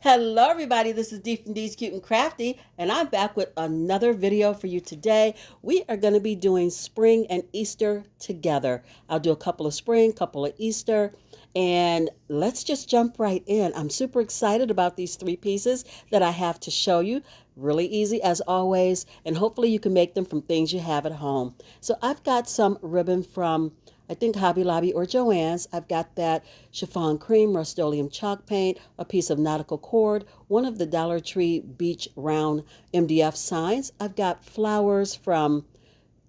Hello everybody, this is Dee from DeesCuteNCrafty and I'm back with another video for you today. We are going to be doing spring and Easter together. I'll do a couple of spring, couple of Easter, and let's just jump right in. I'm super excited about these three pieces that I have to show you. Really easy as always, and hopefully you can make them from things you have at home. So I've got some ribbon from I think Hobby Lobby or Joann's. I've got that chiffon cream, Rust-Oleum chalk paint, a piece of nautical cord, one of the Dollar Tree beach round MDF signs. I've got flowers from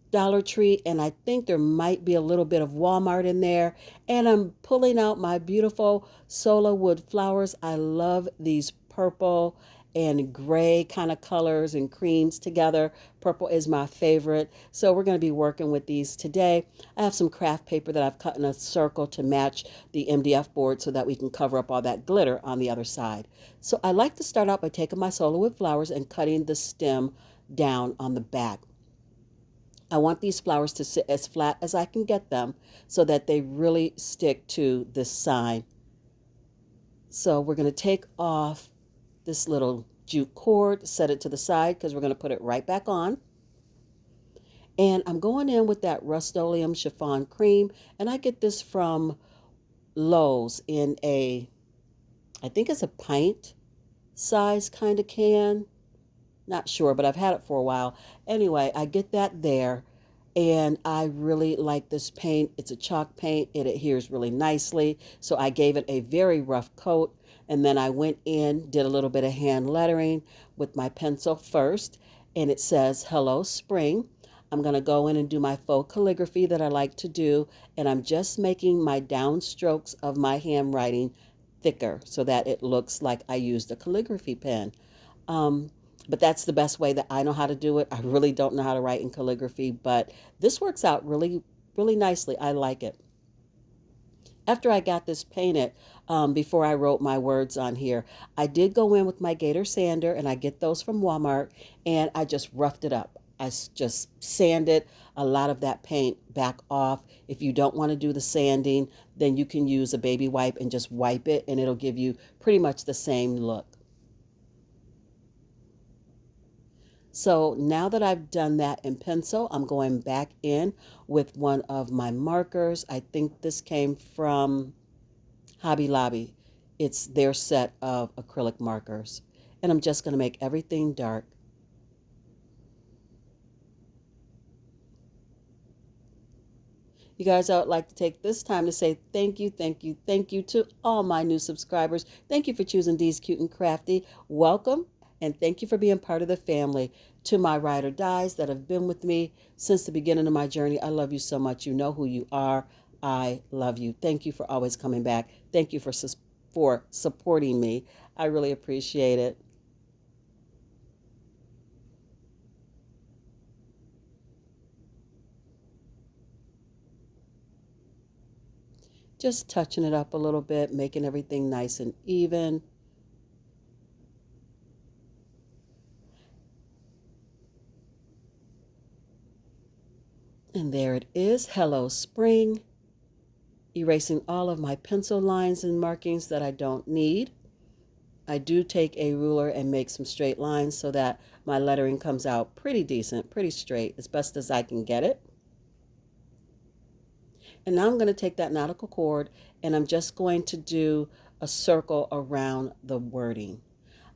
Dollar Tree, and I think there might be a little bit of Walmart in there. And I'm pulling out my beautiful solo wood flowers. I love these purple and gray kind of colors and creams together. Purple is my favorite. So we're going to be working with these today. I have some craft paper that I've cut in a circle to match the MDF board so that we can cover up all that glitter on the other side. So I like to start out by taking my solo wood flowers and cutting the stem down on the back. I want these flowers to sit as flat as I can get them so that they really stick to this sign. So we're going to take off this little jute cord, set it to the side because we're going to put it right back on. And I'm going in with that Rust-Oleum chiffon cream, and I get this from Lowe's in I think it's a pint size kind of can. Not sure, but I've had it for a while. Anyway, I get that there, and I really like this paint. It's a chalk paint. It adheres really nicely, so I gave it a very rough coat, and then I went in, did a little bit of hand lettering with my pencil first, and it says, "Hello, Spring." I'm going to go in and do my faux calligraphy that I like to do, and I'm just making my downstrokes of my handwriting thicker so that it looks like I used a calligraphy pen. But that's the best way that I know how to do it. I really don't know how to write in calligraphy, but this works out really, really nicely. I like it. After I got this painted, before I wrote my words on here, I did go in with my Gator sander, and I get those from Walmart, and I just roughed it up. Just sanded a lot of that paint back off. If you don't want to do the sanding, then you can use a baby wipe and just wipe it, and it'll give you pretty much the same look. So now that I've done that in pencil, I'm going back in with one of my markers. I think this came from Hobby Lobby. It's their set of acrylic markers. And I'm just going to make everything dark. You guys, I would like to take this time to say thank you, thank you, thank you to all my new subscribers. Thank you for choosing DeesCuteNCrafty. Welcome, and thank you for being part of the family. To my ride or dies that have been with me since the beginning of my journey, I love you so much. You know who you are. I love you. Thank you for always coming back. Thank you for supporting me. I really appreciate it. Just touching it up a little bit, making everything nice and even. And there it is. Hello, Spring. Erasing all of my pencil lines and markings that I don't need. I do take a ruler and make some straight lines so that my lettering comes out pretty decent, pretty straight, as best as I can get it. And now I'm going to take that nautical cord and I'm just going to do a circle around the wording.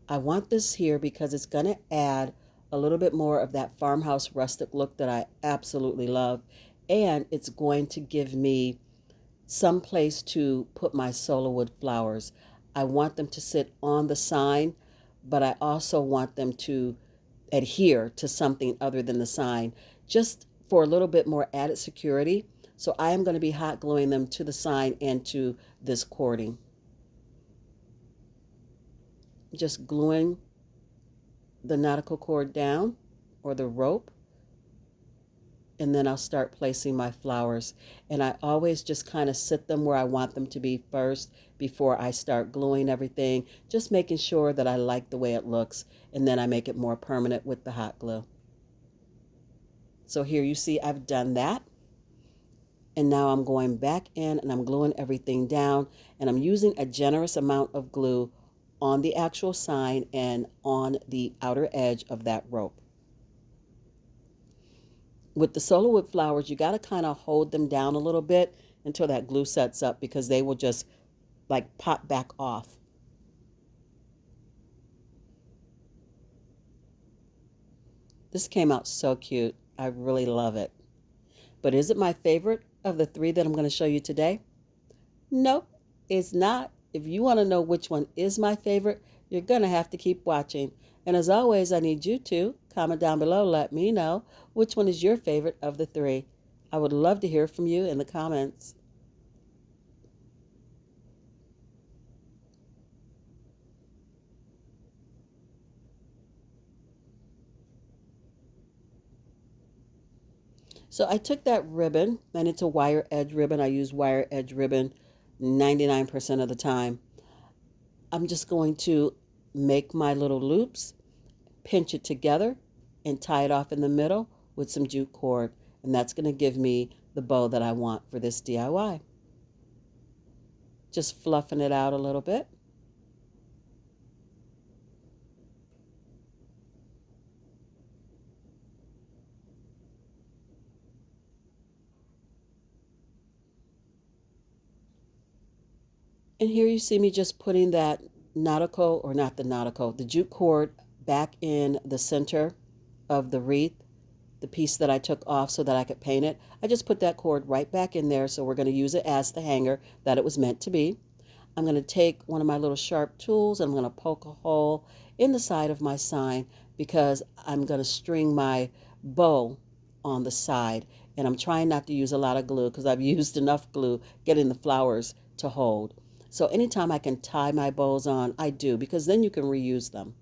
I want this here because it's going to add a little bit more of that farmhouse rustic look that I absolutely love. And it's going to give me some place to put my solo wood flowers. I want them to sit on the sign, but I also want them to adhere to something other than the sign, just for a little bit more added security. So I am going to be hot gluing them to the sign and to this cording. Just gluing the nautical cord down, or the rope, and then I'll start placing my flowers. And I always just kind of sit them where I want them to be first before I start gluing everything, just making sure that I like the way it looks, and then I make it more permanent with the hot glue. So here you see I've done that. And now I'm going back in and I'm gluing everything down, and I'm using a generous amount of glue on the actual sign and on the outer edge of that rope. With the solar wood flowers, you got to kind of hold them down a little bit until that glue sets up, because they will just like pop back off. This came out so cute. I really love it. But is it my favorite of the three that I'm going to show you today? Nope, it's not. If you want to know which one is my favorite, you're going to have to keep watching. And as always, I need you to comment down below. Let me know which one is your favorite of the three. I would love to hear from you in the comments. So I took that ribbon, and it's a wire edge ribbon. I use wire edge ribbon 99% of the time. I'm just going to make my little loops, pinch it together, and tie it off in the middle with some jute cord. And that's going to give me the bow that I want for this DIY. Just fluffing it out a little bit. And here you see me just putting that nautical, or not the nautical, the jute cord back in the center of the wreath, the piece that I took off so that I could paint it. I just put that cord right back in there, so we're going to use it as the hanger that it was meant to be. I'm going to take one of my little sharp tools, and I'm going to poke a hole in the side of my sign, because I'm going to string my bow on the side. And I'm trying not to use a lot of glue, because I've used enough glue getting the flowers to hold. So anytime I can tie my bows on, I do, because then you can reuse them.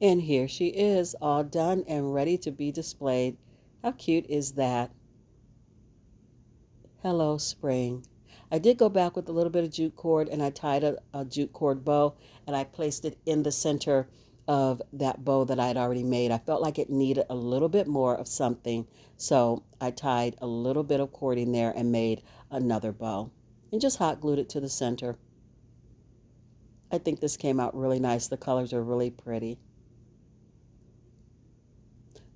And here she is, all done and ready to be displayed. How cute is that? Hello, spring. I did go back with a little bit of jute cord, and I tied a jute cord bow, and I placed it in the center of that bow that I had already made. I felt like it needed a little bit more of something, so I tied a little bit of cording there and made another bow and just hot glued it to the center. I think this came out really nice. The colors are really pretty.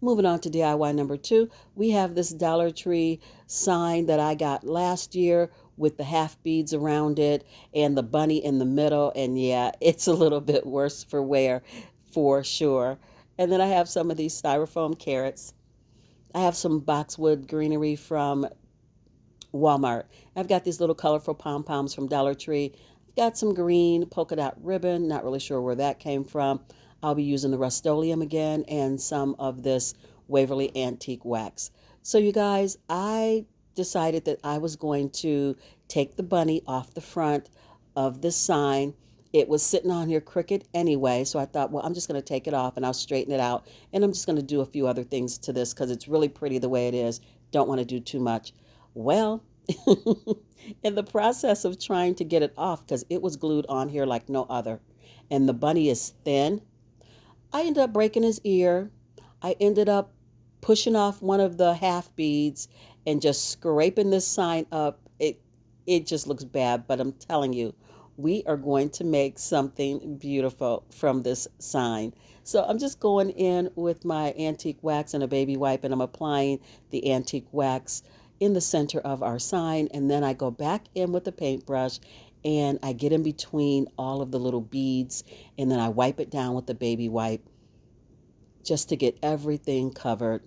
Moving on to DIY number 2, we have this Dollar Tree sign that I got last year with the half beads around it and the bunny in the middle. And yeah, it's a little bit worse for wear for sure. And then I have some of these styrofoam carrots. I have some boxwood greenery from Walmart. I've got these little colorful pom-poms from Dollar Tree. I've got some green polka dot ribbon, not really sure where that came from. I'll be using the Rust-Oleum again, and some of this Waverly Antique Wax. So you guys, I decided that I was going to take the bunny off the front of the sign. It was sitting on here crooked anyway, so I thought, well, I'm just going to take it off and I'll straighten it out. And I'm just going to do a few other things to this, because it's really pretty the way it is. Don't want to do too much. Well, in the process of trying to get it off, because it was glued on here like no other, and the bunny is thin, I ended up breaking his ear. I ended up pushing off one of the half beads and just scraping this sign up. It just looks bad, but I'm telling you, we are going to make something beautiful from this sign. So I'm just going in with my antique wax and a baby wipe, and I'm applying the antique wax in the center of our sign, and then I go back in with the paintbrush and I get in between all of the little beads, and then I wipe it down with the baby wipe just to get everything covered.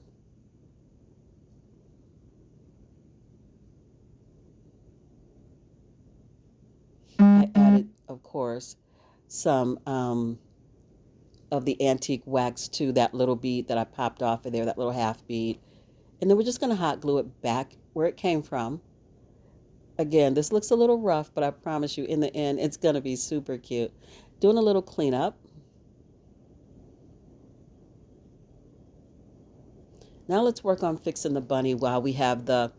I added, of course, some of the antique wax to that little bead that I popped off of there, that little half bead. And then we're just going to hot glue it back where it came from. Again, this looks a little rough, but I promise you, in the end, it's going to be super cute. Doing a little cleanup. Now let's work on fixing the bunny while we have the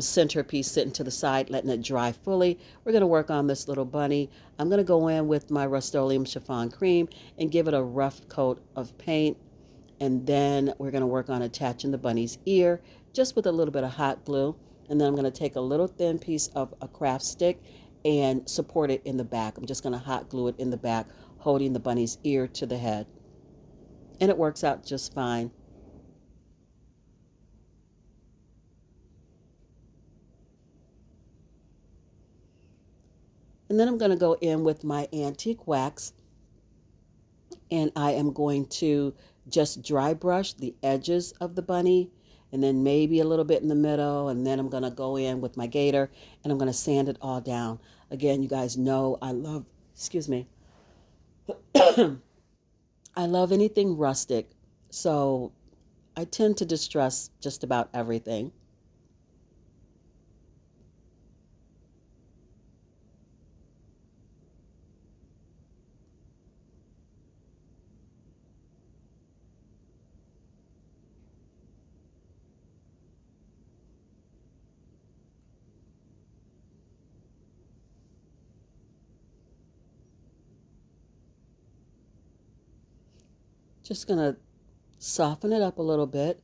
centerpiece sitting to the side, letting it dry fully. We're going to work on this little bunny. I'm going to go in with my Rust-Oleum chiffon cream and give it a rough coat of paint. And then we're going to work on attaching the bunny's ear just with a little bit of hot glue. And then I'm going to take a little thin piece of a craft stick and support it in the back. I'm just going to hot glue it in the back, holding the bunny's ear to the head. And it works out just fine. And then I'm going to go in with my antique wax, and I am going to just dry brush the edges of the bunny, and then maybe a little bit in the middle, and then I'm going to go in with my gator and I'm going to sand it all down. Again, you guys know I love, excuse me, I love anything rustic, so I tend to distress just about everything. Just going to soften it up a little bit.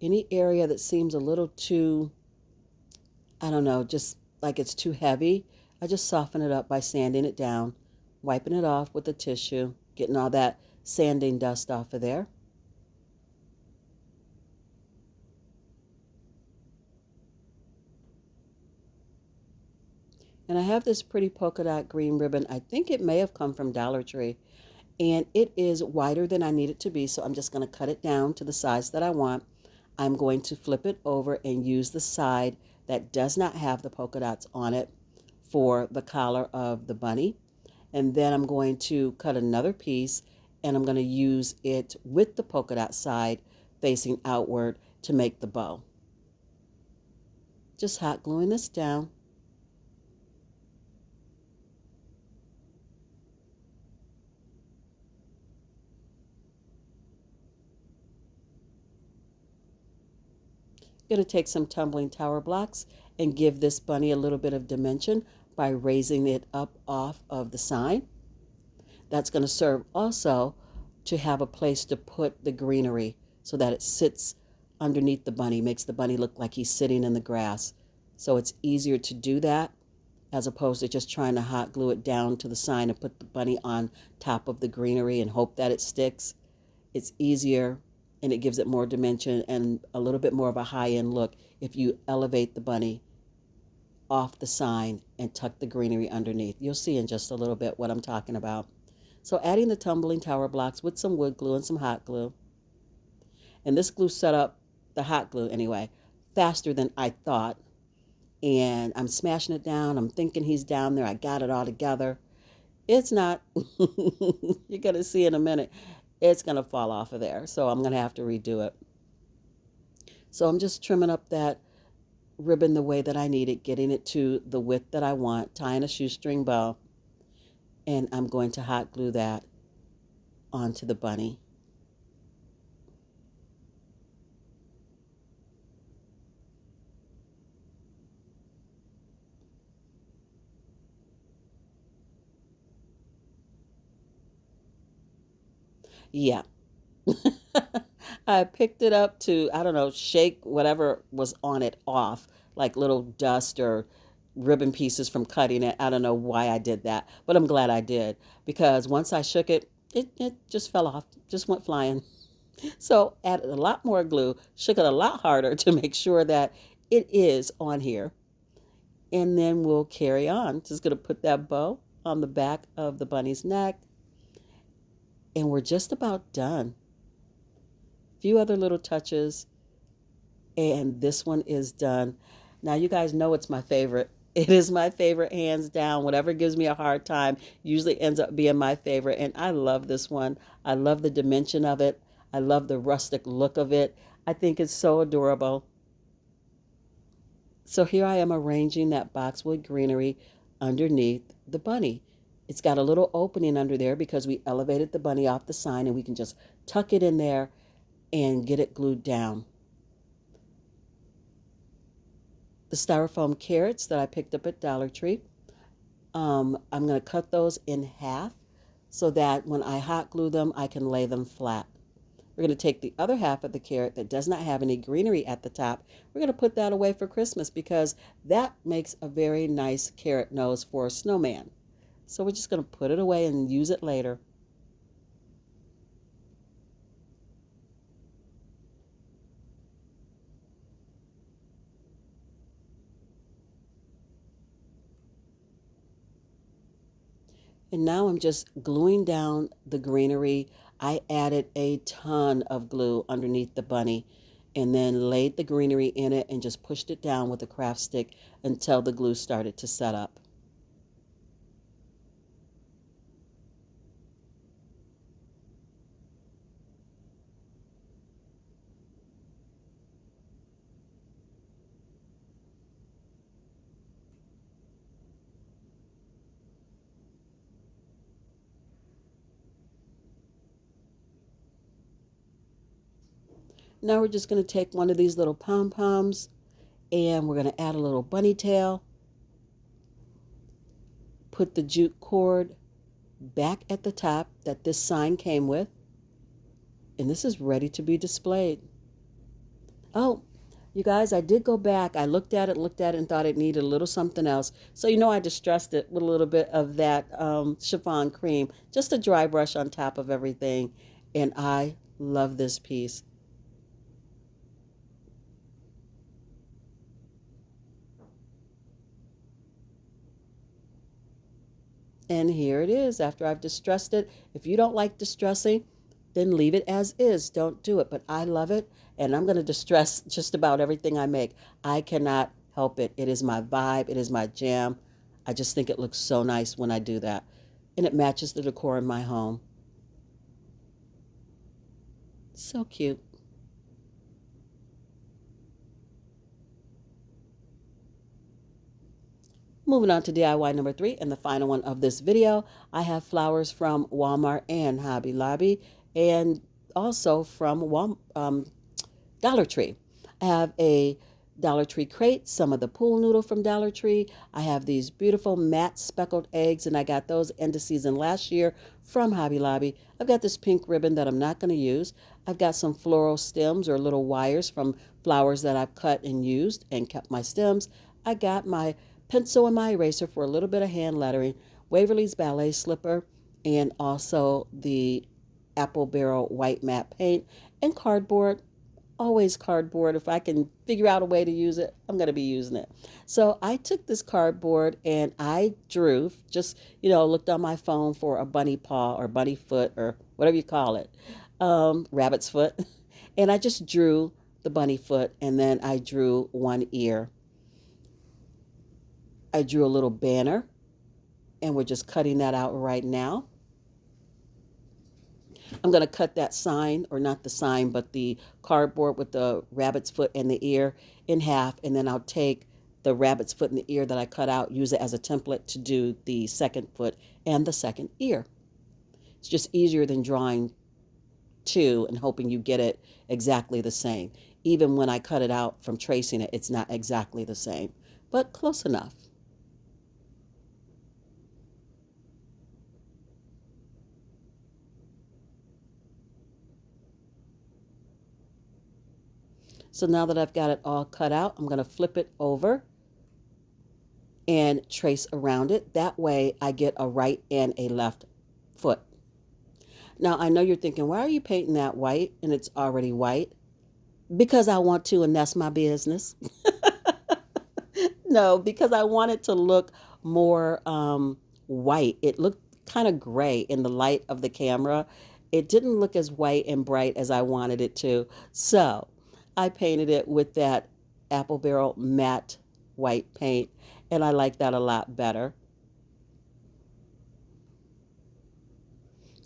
Any area that seems a little too, I don't know, just like it's too heavy, I just soften it up by sanding it down, wiping it off with a tissue, getting all that sanding dust off of there. And I have this pretty polka dot green ribbon. I think it may have come from Dollar Tree. And it is wider than I need it to be, so I'm just going to cut it down to the size that I want. I'm going to flip it over and use the side that does not have the polka dots on it for the collar of the bunny. And then I'm going to cut another piece, and I'm going to use it with the polka dot side facing outward to make the bow. Just hot gluing this down. Going to take some tumbling tower blocks and give this bunny a little bit of dimension by raising it up off of the sign. That's going to serve also to have a place to put the greenery so that it sits underneath the bunny, makes the bunny look like he's sitting in the grass. So it's easier to do that as opposed to just trying to hot glue it down to the sign and put the bunny on top of the greenery and hope that it sticks. It's easier, and it gives it more dimension and a little bit more of a high-end look if you elevate the bunny off the sign and tuck the greenery underneath. You'll see in just a little bit what I'm talking about. So adding the tumbling tower blocks with some wood glue and some hot glue. And this glue set up, the hot glue anyway, faster than I thought. And I'm smashing it down. I'm thinking he's down there. I got it all together. It's not. You're going to see in a minute. It's going to fall off of there. So I'm going to have to redo it. So I'm just trimming up that ribbon the way that I need it, getting it to the width that I want, tying a shoestring bow, and I'm going to hot glue that onto the bunny. Yeah. I picked it up to, I don't know, shake whatever was on it off, like little dust or ribbon pieces from cutting it. I don't know why I did that, but I'm glad I did, because once I shook it, it just fell off, just went flying. So added a lot more glue, shook it a lot harder to make sure that it is on here. And then we'll carry on. Just going to put that bow on the back of the bunny's neck. And we're just about done. A few other little touches, and this one is done. Now you guys know it's my favorite. It is my favorite, hands down. Whatever gives me a hard time usually ends up being my favorite, and I love this one. I love the dimension of it. I love the rustic look of it. I think it's so adorable. So here I am arranging that boxwood greenery underneath the bunny. It's got a little opening under there because we elevated the bunny off the sign, and we can just tuck it in there and get it glued down. the styrofoam carrots that I picked up at Dollar Tree. I'm going to cut those in half so that when I hot glue them, I can lay them flat. We're going to take the other half of the carrot that does not have any greenery at the top. We're going to put that away for Christmas because that makes a very nice carrot nose for a snowman. So we're just going to put it away and use it later. And now I'm just gluing down the greenery. I added a ton of glue underneath the bunny and then laid the greenery in it and just pushed it down with a craft stick until the glue started to set up. Now we're just going to take one of these little pom-poms and we're going to add a little bunny tail, put the jute cord back at the top that this sign came with, and this is ready to be displayed. Oh, you guys, I did go back. I looked at it, and thought it needed a little something else. So I distressed it with a little bit of that chiffon cream, just a dry brush on top of everything, and I love this piece. And here it is after I've distressed it. If you don't like distressing, then leave it as is. Don't do it. But I love it, and I'm going to distress just about everything I make. I cannot help it. It is my vibe. It is my jam. I just think it looks so nice when I do that. And it matches the decor in my home. So cute. Moving on to DIY number 3 and the final one of this video, I have flowers from Walmart and Hobby Lobby and also from Dollar Tree. I have a Dollar Tree crate, some of the pool noodle from Dollar Tree. I have these beautiful matte speckled eggs, and I got those end of season last year from Hobby Lobby. I've got this pink ribbon that I'm not going to use. I've got some floral stems or little wires from flowers that I've cut and used and kept my stems. I got my pencil and my eraser for a little bit of hand lettering, Waverly's Ballet Slipper, and also the Apple Barrel White Matte Paint, and cardboard. Always cardboard. If I can figure out a way to use it, I'm going to be using it. So I took this cardboard and I drew, just, looked on my phone for a bunny paw or bunny foot or whatever you call it, rabbit's foot. And I just drew the bunny foot, and then I drew one ear. I drew a little banner, and we're just cutting that out right now. I'm going to cut that sign, or not the sign, but the cardboard with the rabbit's foot and the ear in half, and then I'll take the rabbit's foot and the ear that I cut out, use it as a template to do the second foot and the second ear. It's just easier than drawing two and hoping you get it exactly the same. Even when I cut it out from tracing it, it's not exactly the same, but close enough. So now that I've got it all cut out, I'm going to flip it over and trace around it. That way I get a right and a left foot. Now I know you're thinking, why are you painting that white and it's already white? Because I want to, and that's my business. No, because I want it to look more white. It looked kind of gray in the light of the camera. It didn't look as white and bright as I wanted it to. So I painted it with that Apple Barrel matte white paint, and I like that a lot better.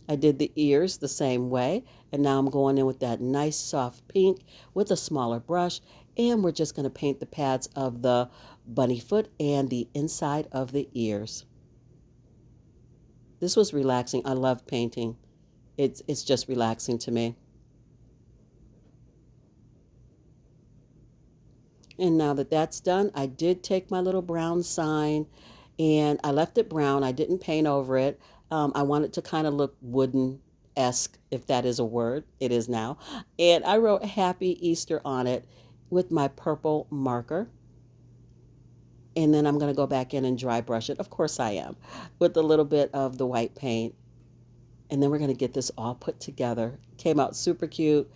I did the ears the same way, and now I'm going in with that nice soft pink with a smaller brush, and we're just going to paint the pads of the bunny foot and the inside of the ears. This was relaxing. I love painting. It's just relaxing to me. And now that that's done, I did take my little brown sign and I left it brown. I didn't paint over it. I want it to kind of look wooden-esque, if that is a word. It is now. And I wrote Happy Easter on it with my purple marker. And then I'm going to go back in and dry brush it. Of course I am, with a little bit of the white paint. And then we're going to get this all put together. Came out super cute,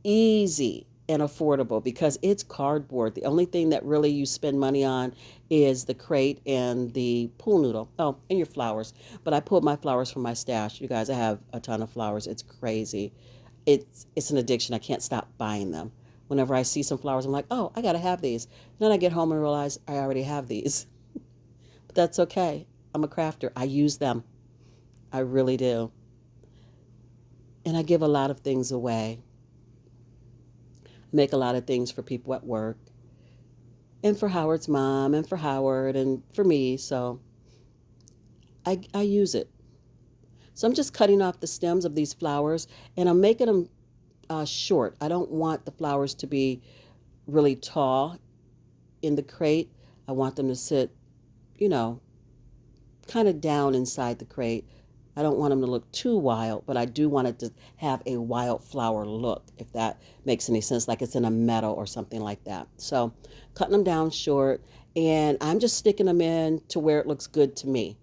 easy, and affordable because it's cardboard. The only thing that really you spend money on is the crate and the pool noodle. Oh, and your flowers. But I pulled my flowers from my stash. You guys, I have a ton of flowers. It's crazy. It's an addiction. I can't stop buying them. Whenever I see some flowers, I'm like, oh, I got to have these. And then I get home and realize I already have these. But that's okay. I'm a crafter. I use them. I really do. And I give a lot of things away. Make a lot of things for people at work. And for Howard's mom and for Howard and for me. So I use it. So I'm just cutting off the stems of these flowers and I'm making them short. I don't want the flowers to be really tall in the crate. I want them to sit, you know, kind of down inside the crate. I don't want them to look too wild, but I do want it to have a wildflower look, if that makes any sense, like it's in a meadow or something like that. So cutting them down short, and I'm just sticking them in to where it looks good to me.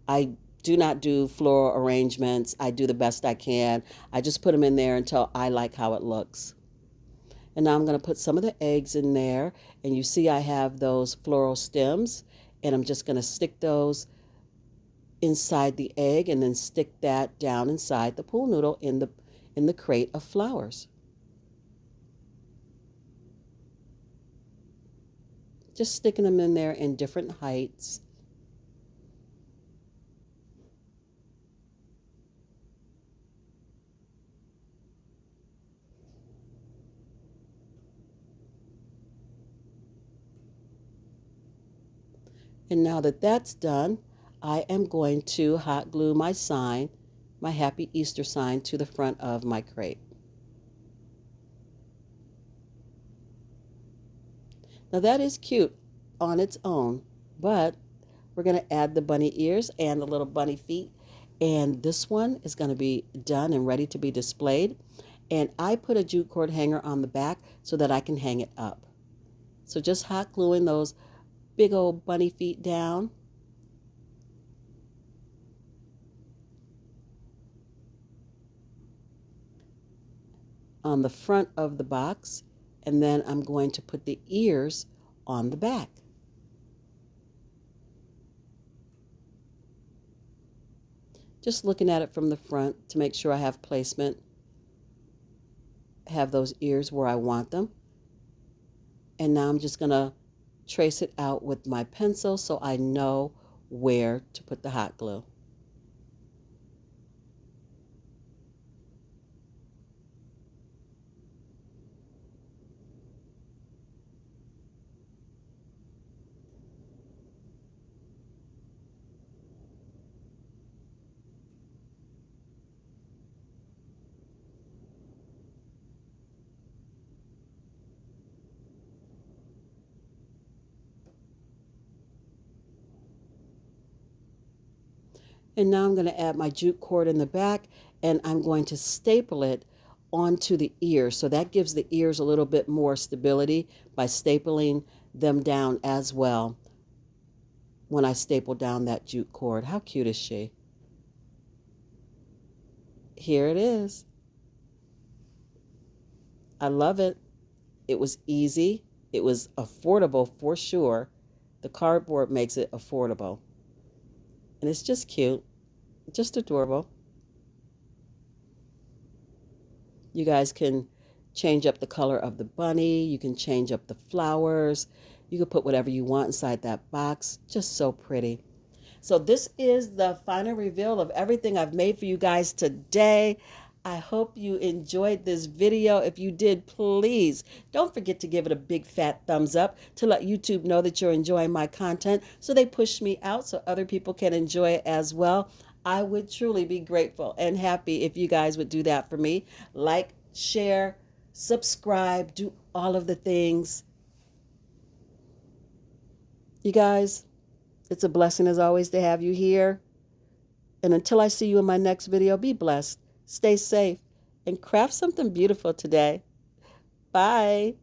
I do not do floral arrangements. I do the best I can. I just put them in there until I like how it looks. And now I'm going to put some of the eggs in there, and you see I have those floral stems, and I'm just going to stick those inside the egg and then stick that down inside the pool noodle in the crate of flowers. Just sticking them in there in different heights. And now that that's done, I am going to hot glue my sign, my Happy Easter sign, to the front of my crate. Now that is cute on its own, but we're going to add the bunny ears and the little bunny feet. And this one is going to be done and ready to be displayed. And I put a jute cord hanger on the back so that I can hang it up. So just hot gluing those big old bunny feet down. On the front of the box, and then I'm going to put the ears on the back. Just looking at it from the front to make sure I have placement, have those ears where I want them. And now I'm just going to trace it out with my pencil so I know where to put the hot glue. And now I'm going to add my jute cord in the back, and I'm going to staple it onto the ears. So that gives the ears a little bit more stability by stapling them down as well when I staple down that jute cord. How cute is she? Here it is. I love it. It was easy. It was affordable for sure. The cardboard makes it affordable. And it's just cute, just adorable. You guys can change up the color of the bunny. You can change up the flowers. You can put whatever you want inside that box. Just so pretty. So this is the final reveal of everything I've made for you guys today. I hope you enjoyed this video. If you did, please don't forget to give it a big fat thumbs up to let YouTube know that you're enjoying my content so they push me out so other people can enjoy it as well. I would truly be grateful and happy if you guys would do that for me. Like, share, subscribe, do all of the things. You guys, it's a blessing as always to have you here. And until I see you in my next video, be blessed, stay safe, and craft something beautiful today. Bye.